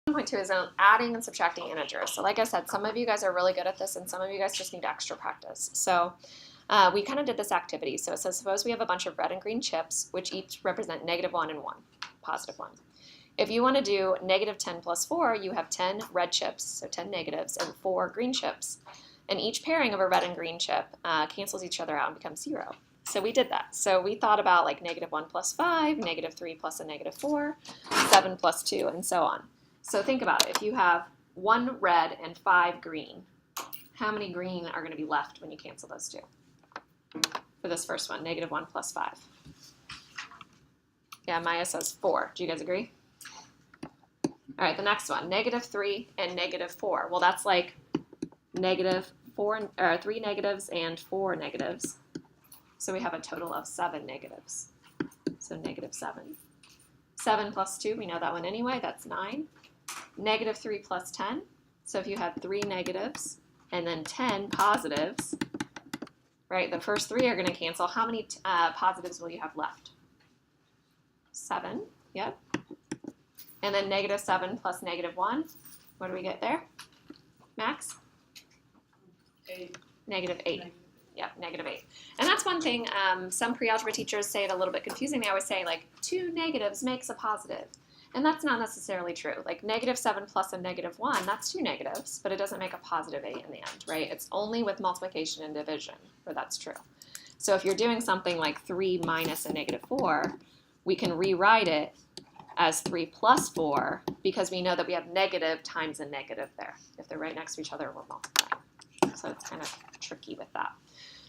1.2 is adding and subtracting integers. So like I said, some of you guys are really good at this and some of you guys just need extra practice. So we kind of did this activity. So it says, suppose we have a bunch of red and green chips, which each represent -1 and 1, +1. If you want to do -10 plus 4, you have 10 red chips, so 10 negatives, and 4 green chips. And each pairing of a red and green chip cancels each other out and becomes 0. So we did that. So we thought about like -1 plus 5, -3 plus a -4, 7 plus 2, and so on. So think about it. If you have 1 red and 5 green, how many green are going to be left when you cancel those two? For this first one, -1 plus 5. Yeah, Maya says 4. Do you guys agree? All right, the next one, -3 and -4. Well, that's like -3 negatives and 4 negatives. So we have a total of 7 negatives. So -7. 7 plus 2, we know that one anyway, that's 9. -3 plus 10. So if you have 3 negatives and then 10 positives, right, the first 3 are going to cancel. How many positives will you have left? 7, yep. And then -7 plus -1, what do we get there? Max? 8. -8. Yeah, -8. And that's one thing, some pre-algebra teachers say it a little bit confusing. They always say, like, 2 negatives makes a positive. And that's not necessarily true. Like, -7 plus a -1, that's 2 negatives, but it doesn't make a +8 in the end, right? It's only with multiplication and division where that's true. So if you're doing something like 3 minus a -4, we can rewrite it as 3 plus 4 because we know that we have negative times a negative there. If they're right next to each other, we're multiplying. So it's kind of tricky with that.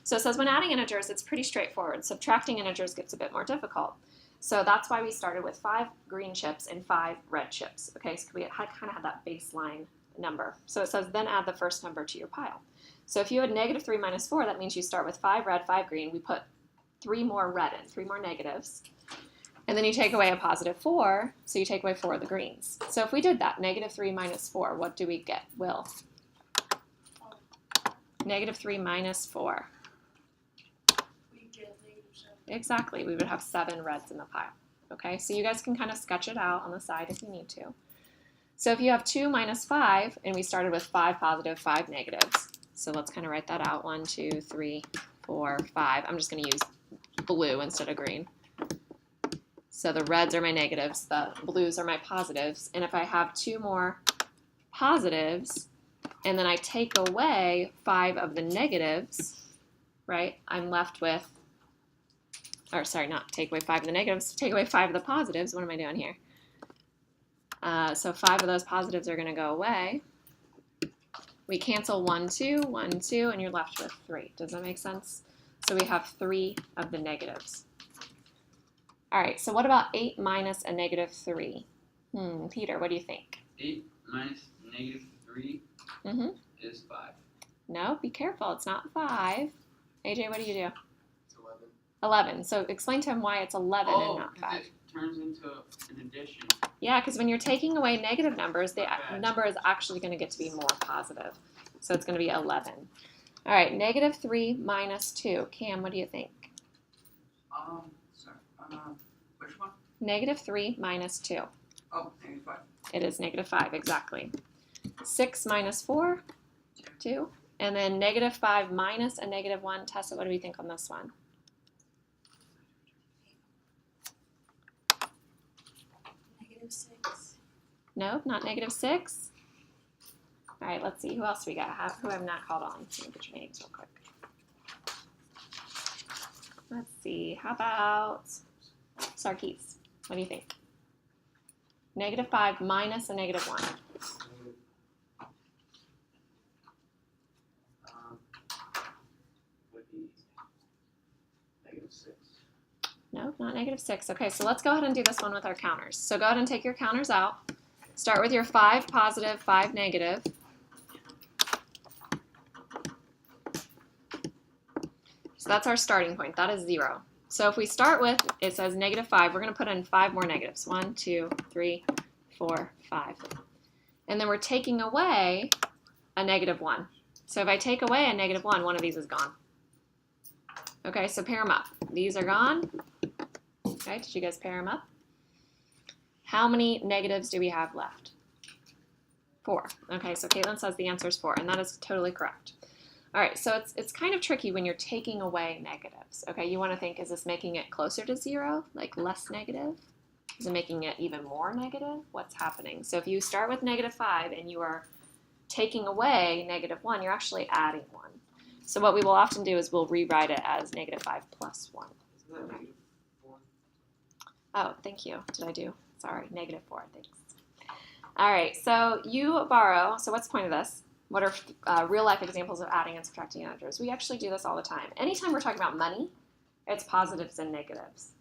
So it says when adding integers, it's pretty straightforward. Subtracting integers gets a bit more difficult. So that's why we started with 5 green chips and 5 red chips. Okay, so we kind of had that baseline number. So it says then add the first number to your pile. So if you had -3 minus 4, that means you start with 5 red, 5 green. We put 3 more red in, 3 more negatives. And then you take away a +4, so you take away 4 of the greens. So if we did that, -3 minus 4, what do we get? Will? -3 minus 4. We get -7. Exactly, we would have 7 reds in the pile. Okay, so you guys can kind of sketch it out on the side if you need to. So if you have 2 minus 5, and we started with 5 positive, 5 negatives. So let's kind of write that out. 1, 2, 3, 4, 5. I'm just going to use blue instead of green. So the reds are my negatives, the blues are my positives. And if I have 2 more positives, and then I take away 5 of the negatives, right, I'm left with, or sorry, not take away 5 of the negatives, take away 5 of the positives. What am I doing here? So 5 of those positives are going to go away. We cancel 1, 2, 1, 2, and you're left with 3. Does that make sense? So we have 3 of the negatives. All right, so what about 8 minus a -3? Peter, what do you think? 8 minus -3 is 5. No, be careful. It's not 5. AJ, what do you do? It's 11. 11. So explain to him why it's 11 and not 5. It turns into an addition. Yeah, because when you're taking away negative numbers, the number is actually going to get to be more positive. So it's going to be 11. All right, -3 minus 2. Cam, what do you think? Sorry. Which one? -3 minus 2. Oh, -5. It is -5, exactly. 6 minus 4, 2. And then -5 minus a -1. Tessa, what do we think on this one? -6. No, not -6. All right, let's see. Who else we got? Who have not called on? Let me get your names real quick. Let's see. How about Sarkis? What do you think? -5 minus a -1. Would be -6. No, not -6. Okay, so let's go ahead and do this one with our counters. So go ahead and take your counters out. Start with your 5 positive, 5 negative. So that's our starting point. That is 0. So if we start with, it says -5, we're going to put in 5 more negatives. 1, 2, 3, 4, 5. And then we're taking away a -1. So if I take away a -1, one of these is gone. Okay, so pair them up. These are gone. Okay, did you guys pair them up? How many negatives do we have left? 4. Okay, so Caitlin says the answer is 4, and that is totally correct. All right, so it's kind of tricky when you're taking away negatives. Okay, you want to think, is this making it closer to 0, like less negative? Is it making it even more negative? What's happening? So if you start with -5 and you are taking away -1, you're actually adding 1. So what we will often do is we'll rewrite it as -5 plus 1. Isn't that -4? Oh, thank you. Did I do? Sorry, -4, thanks. All right, so you borrow. So what's the point of this? What are real-life examples of adding and subtracting integers? We actually do this all the time. Anytime we're talking about money, it's positives and negatives.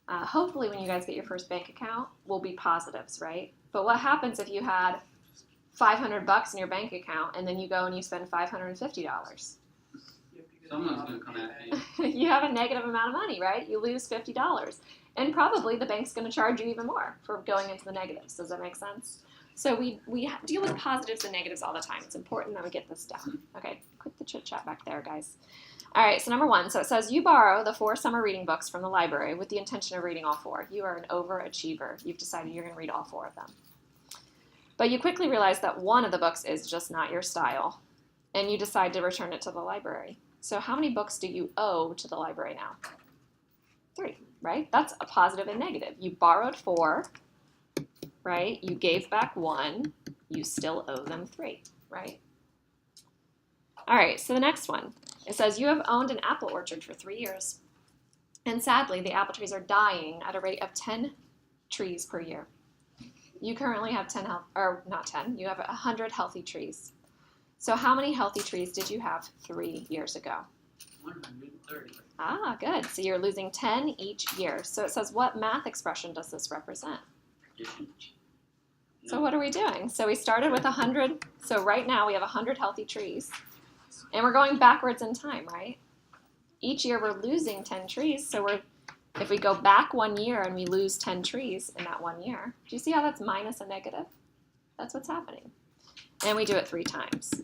Hopefully when you guys get your first bank account, will be positives, right? But what happens if you had $500 in your bank account and then you go and you spend $550? Someone's gonna come at me. You have a negative amount of money, right? You lose $50. And probably the bank's going to charge you even more for going into the negatives. Does that make sense? So we deal with positives and negatives all the time. It's important that we get this down. Okay, quit the chit chat back there, guys. All right, so number 1. So it says you borrow the 4 summer reading books from the library with the intention of reading all 4. You are an overachiever. You've decided you're going to read all 4 of them. But you quickly realize that one of the books is just not your style, and you decide to return it to the library. So how many books do you owe to the library now? 3, right? That's a positive and negative. You borrowed 4, right? You gave back 1. You still owe them 3, right? All right, so the next one. It says you have owned an apple orchard for 3 years. And sadly, the apple trees are dying at a rate of 10 trees per year. You currently have 100 healthy trees. So how many healthy trees did you have 3 years ago? 130. Ah, good. So you're losing 10 each year. So it says, what math expression does this represent? Addition. So what are we doing? So we started with 100. So right now we have 100 healthy trees. And we're going backwards in time, right? Each year we're losing 10 trees. So if we go back 1 year and we lose 10 trees in that 1 year, do you see how that's minus a negative? That's what's happening. And we do it 3 times.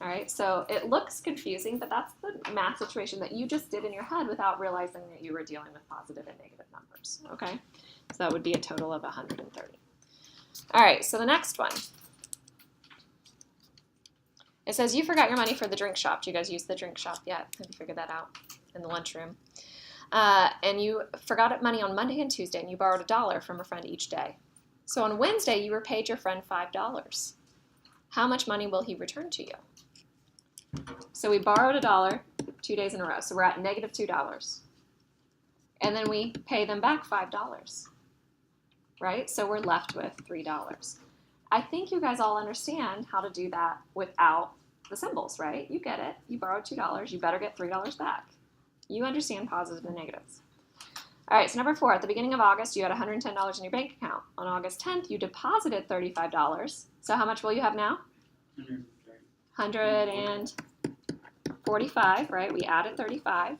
All right, so it looks confusing, but that's the math situation that you just did in your head without realizing that you were dealing with positive and negative numbers, okay? So that would be a total of 130. All right, so the next one. It says you forgot your money for the drink shop. Do you guys use the drink shop yet? Have you figured that out in the lunchroom? And you forgot money on Monday and Tuesday, and you borrowed $1 from a friend each day. So on Wednesday, you repaid your friend $5. How much money will he return to you? So we borrowed $1 2 days in a row. So we're at -$2. And then we pay them back $5, right? So we're left with $3. I think you guys all understand how to do that without the symbols, right? You get it. You borrowed $2. You better get $3 back. You understand positives and negatives. All right, so number 4, at the beginning of August, you had $110 in your bank account. On August 10th, you deposited $35. So how much will you have now? 145, right? We added 35.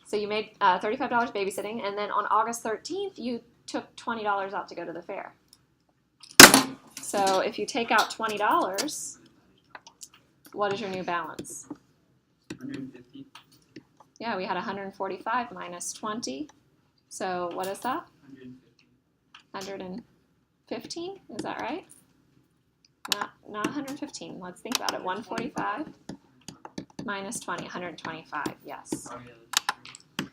So you made $35 babysitting, and then on August 13th, you took $20 out to go to the fair. So if you take out $20, what is your new balance? 150. Yeah, we had 145 minus 20. So what is that? 115, is that right? Not 115. Let's think about it. 145 minus 20, 125, yes. Oh, yeah, that's true.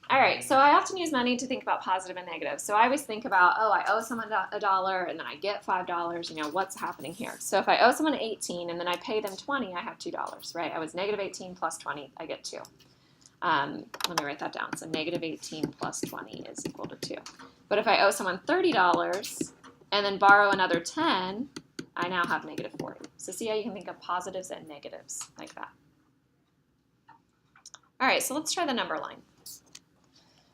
All right, so I often use money to think about positive and negative. So I always think about, oh, I owe someone $1 and then I get $5. You know, what's happening here? So if I owe someone 18 and then I pay them 20, I have $2, right? I was -18 plus 20, I get 2. Let me write that down. So -18 plus 20 is equal to 2. But if I owe someone $30 and then borrow another 10, I now have -40. So see how you can think of positives and negatives like that. All right, so let's try the number line.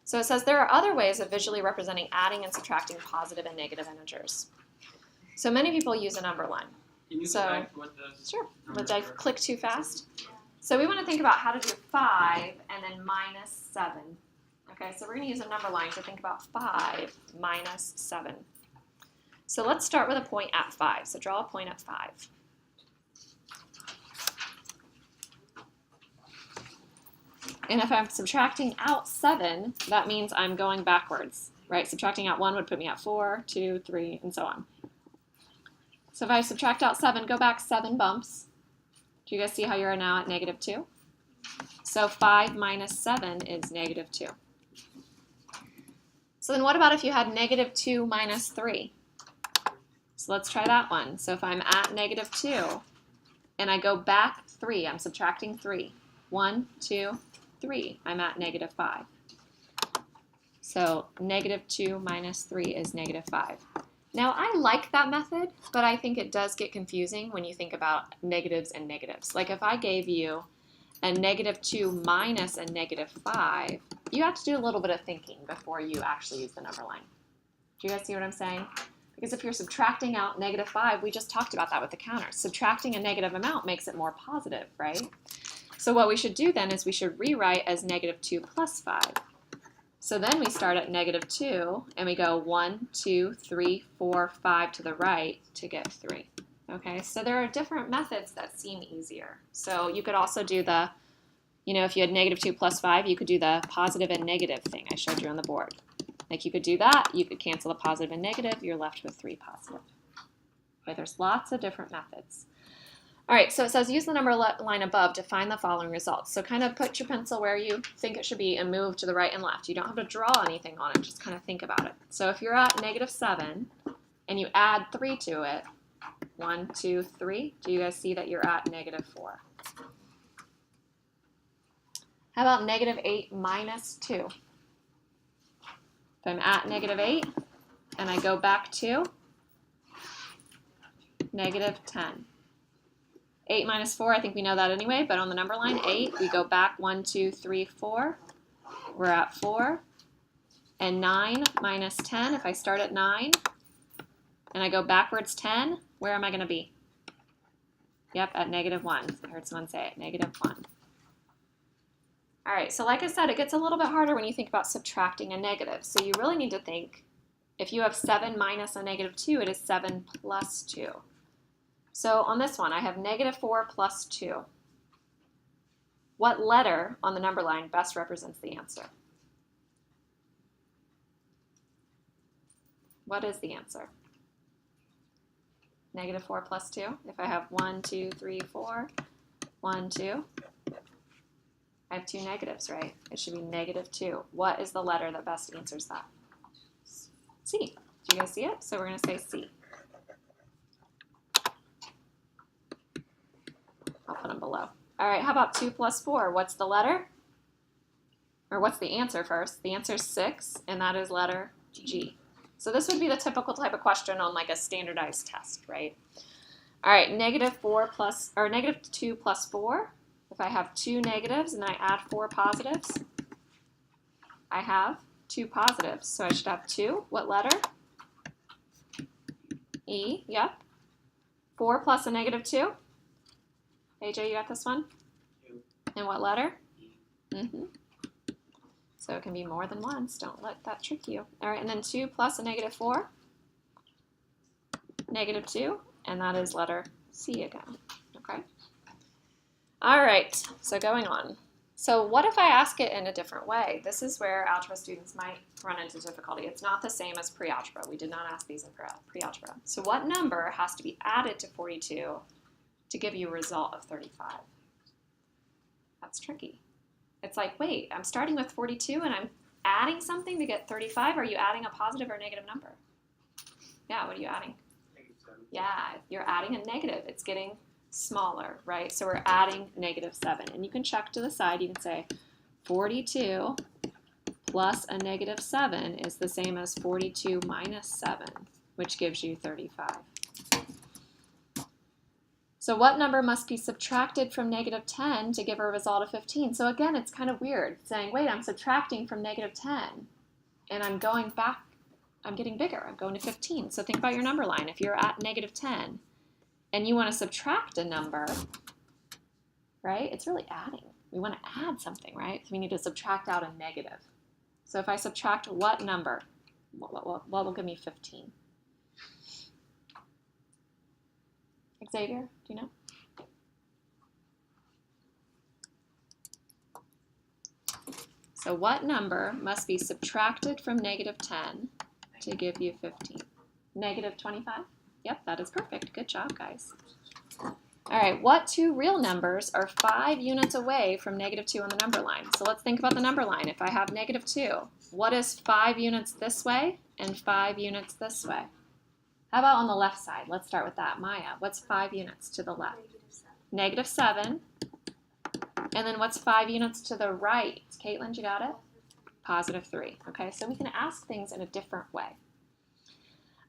So it says there are other ways of visually representing adding and subtracting positive and negative integers. So many people use a number line. Can you So- go back to what those Sure. numbers Did I were? click too fast? So we want to think about how to do 5 and then -7. Okay, so we're going to use a number line to think about 5 minus 7. So let's start with a point at 5. So draw a point at 5. And if I'm subtracting out 7, that means I'm going backwards, right? Subtracting out 1 would put me at 4, 2, 3, and so on. So if I subtract out 7, go back 7 bumps. Do you guys see how you're now at negative 2? So 5 minus 7 is negative 2. So then what about if you had negative 2 minus 3? So let's try that one. So if I'm at negative 2 and I go back 3, I'm subtracting 3. 1, 2, 3, I'm at negative 5. So negative 2 minus 3 is negative 5. Now I like that method, but I think it does get confusing when you think about negatives and negatives. Like if I gave you a negative 2 minus a negative 5, you have to do a little bit of thinking before you actually use the number line. Do you guys see what I'm saying? Because if you're subtracting out negative 5, we just talked about that with the counters. Subtracting a negative amount makes it more positive, right? So what we should do then is we should rewrite as negative 2 plus 5. So then we start at negative 2, and we go 1, 2, 3, 4, 5 to the right to get 3. Okay, so there are different methods that seem easier. So you could also do the, if you had negative 2 plus 5, you could do the positive and negative thing I showed you on the board. Like you could do that, you could cancel the positive and negative, you're left with 3 positive. Okay, there's lots of different methods. All right, so it says use the number line above to find the following results. So kind of put your pencil where you think it should be and move to the right and left. You don't have to draw anything on it, just kind of think about it. So if you're at negative 7 and you add 3 to it, 1, 2, 3, do you guys see that you're at negative 4? How about negative 8 minus 2? If I'm at negative 8 and I go back to negative 10. 8 minus 4, I think we know that anyway, but on the number line, 8, we go back 1, 2, 3, 4. We're at 4. And 9 minus 10, if I start at 9 and I go backwards 10, where am I going to be? Yep, at negative 1. I heard someone say it, negative 1. All right, so like I said, it gets a little bit harder when you think about subtracting a negative. So you really need to think, if you have 7 minus a negative 2, it is 7 plus 2. So on this one, I have negative 4 plus 2. What letter on the number line best represents the answer? What is the answer? Negative 4 plus 2. If I have 1, 2, 3, 4, 1, 2. I have 2 negatives, right? It should be negative 2. What is the letter that best answers that? C. Do you guys see it? So we're going to say C. I'll put them below. All right, how about 2 plus 4? What's the letter? Or what's the answer first? The answer is 6, and that is letter G. So this would be the typical type of question on like a standardized test, right? All right, negative 2 plus 4. If I have 2 negatives and I add 4 positives, I have 2 positives. So I should have 2. What letter? E, yep. 4 plus a negative 2. AJ, you got this one? 2. And what letter? Mm-hmm. So it can be more than once. Don't let that trick you. All right, and then 2 plus a negative 4. Negative 2, and that is letter C again. Okay. All right, so going on. So what if I ask it in a different way? This is where algebra students might run into difficulty. It's not the same as pre-algebra. We did not ask these in pre-algebra. So what number has to be added to 42 to give you a result of 35? That's tricky. It's like, wait, I'm starting with 42 and I'm adding something to get 35. Are you adding a positive or negative number? Yeah, what are you adding? -7. Yeah, you're adding a negative. It's getting smaller, right? So we're adding negative 7. And you can check to the side. You can say 42 plus a negative 7 is the same as 42 minus 7, which gives you 35. So what number must be subtracted from negative 10 to give a result of 15? So again, it's kind of weird saying, wait, I'm subtracting from negative 10 and I'm going back, I'm getting bigger, I'm going to 15. So think about your number line. If you're at negative 10 and you want to subtract a number, right, it's really adding. We want to add something, right? So we need to subtract out a negative. So if I subtract what number, what will give me 15? Xavier, do you know? So what number must be subtracted from negative 10 to give you 15? Negative 25? Yep, that is perfect. Good job, guys. All right, what two real numbers are 5 units away from negative 2 on the number line? So let's think about the number line. If I have negative 2, what is 5 units this way and 5 units this way? How about on the left side? Let's start with that. Maya, what's 5 units to the left? Negative 7. And then what's 5 units to the right? Caitlin, you got it? Positive 3. Okay, so we can ask things in a different way.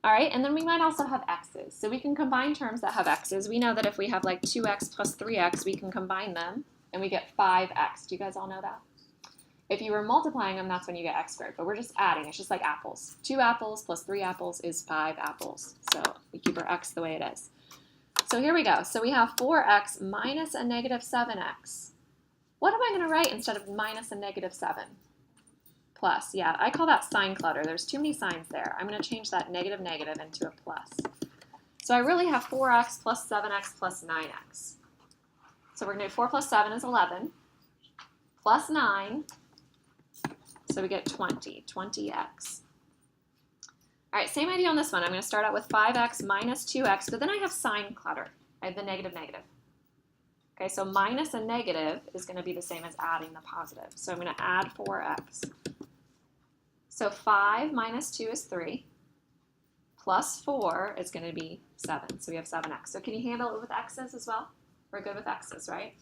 All right, and then we might also have x's. So we can combine terms that have x's. We know that if we have like 2x plus 3x, we can combine them, and we get 5x. Do you guys all know that? If you were multiplying them, that's when you get x squared. But we're just adding. It's just like apples. 2 apples plus 3 apples is 5 apples. So we keep our x the way it is. So here we go. So we have 4x minus a negative 7x. What am I going to write instead of minus a negative 7? Plus, yeah, I call that sign clutter. There's too many signs there. I'm going to change that negative negative into a plus. So I really have 4x plus 7x plus 9x. So we're going to do 4 plus 7 is 11, plus 9, so we get 20, 20x. All right, same idea on this one. I'm going to start out with 5x minus 2x, but then I have sign clutter. I have the negative negative. Okay, so minus a negative is going to be the same as adding the positive. So I'm going to add 4x. So 5 minus 2 is 3, plus 4 is going to be 7. So we have 7x. So can you handle it with x's as well? We're good with x's, right?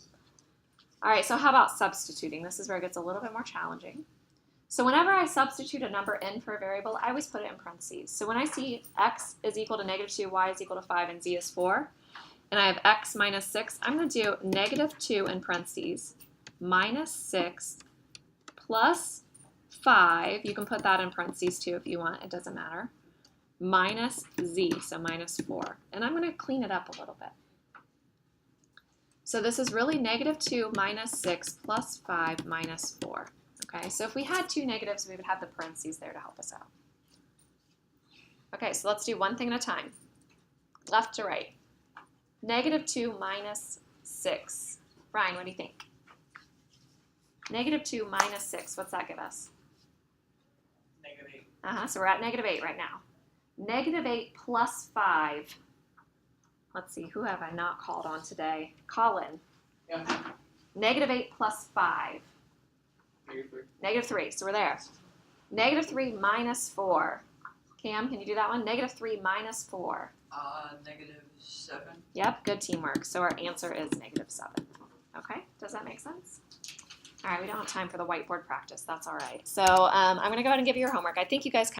All right, so how about substituting? This is where it gets a little bit more challenging. So whenever I substitute a number in for a variable, I always put it in parentheses. So when I see x is equal to negative 2, y is equal to 5, and z is 4, and I have x minus 6, I'm going to do negative 2 in parentheses, minus 6, plus 5, you can put that in parentheses too if you want, it doesn't matter, minus z, so minus 4. And I'm going to clean it up a little bit. So this is really negative 2 minus 6 plus 5 minus 4. Okay, so if we had two negatives, we would have the parentheses there to help us out. Okay, so let's do one thing at a time. Left to right. Negative 2 minus 6. Ryan, what do you think? Negative 2 minus 6, what's that give us? Negative 8. So we're at negative 8 right now. Negative 8 plus 5. Let's see, who have I not called on today? Colin. Yeah. Negative 8 plus 5. Negative 3. Negative 3, so we're there. Negative 3 minus 4. Cam, can you do that one? Negative 3 minus 4. Negative 7. Yep, good teamwork. So our answer is negative 7. Okay, does that make sense? All right, we don't have time for the whiteboard practice. That's all right. So I'm going to go ahead and give you your homework. I think you guys